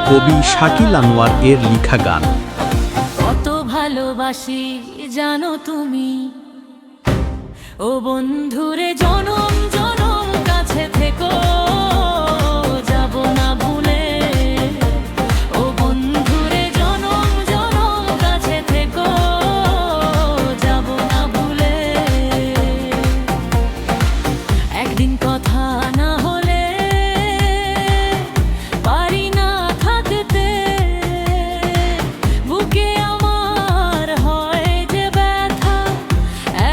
কবি শাকিল আনোয়ার এর লেখা গান। কত ভালোবাসি জানো তুমি, ও বন্ধুরে জনম জনম কাছে থেকো, যাব না ভুলে। ও বন্ধুরে জনম জনম কাছে থেকো, যাব না ভুলে। একদিন কথা না হলে পারি না থাকতে, বুকে আমার হয় যে ব্যথা,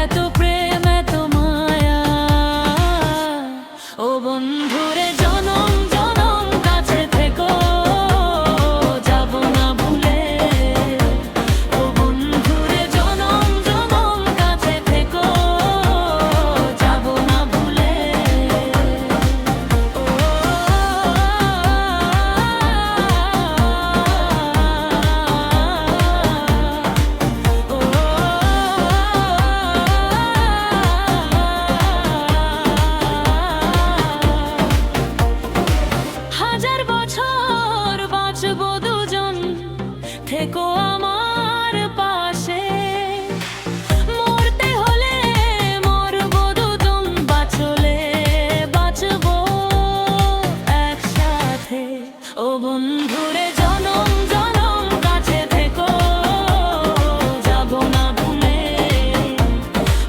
এত প্রেম এত মায়া। ও বন্ধুরে জনম জনম কাছে থেকো, যাব না ভুলে। ও বন্ধুরে জনম জনম কাছে থেকো, যাব না ভুলে। হাজার বছর বাঁচবো দুজন, থেকো আমার পাশে। মরতে হলে মরবো দুজন, বাঁচলে বাঁচবো একসাথে। ও বন্ধুরে জনম জনম কাছে থেকো, যাব না ভুলে।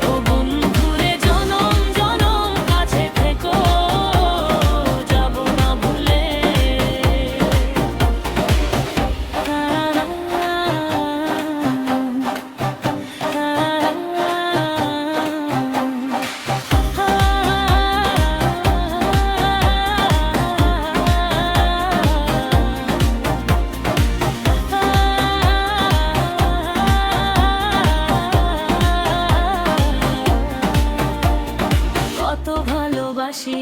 ও বন্ধুরে জনম জনম কাছে থেকো, যাব না ভুলে। কত ভালোবাসি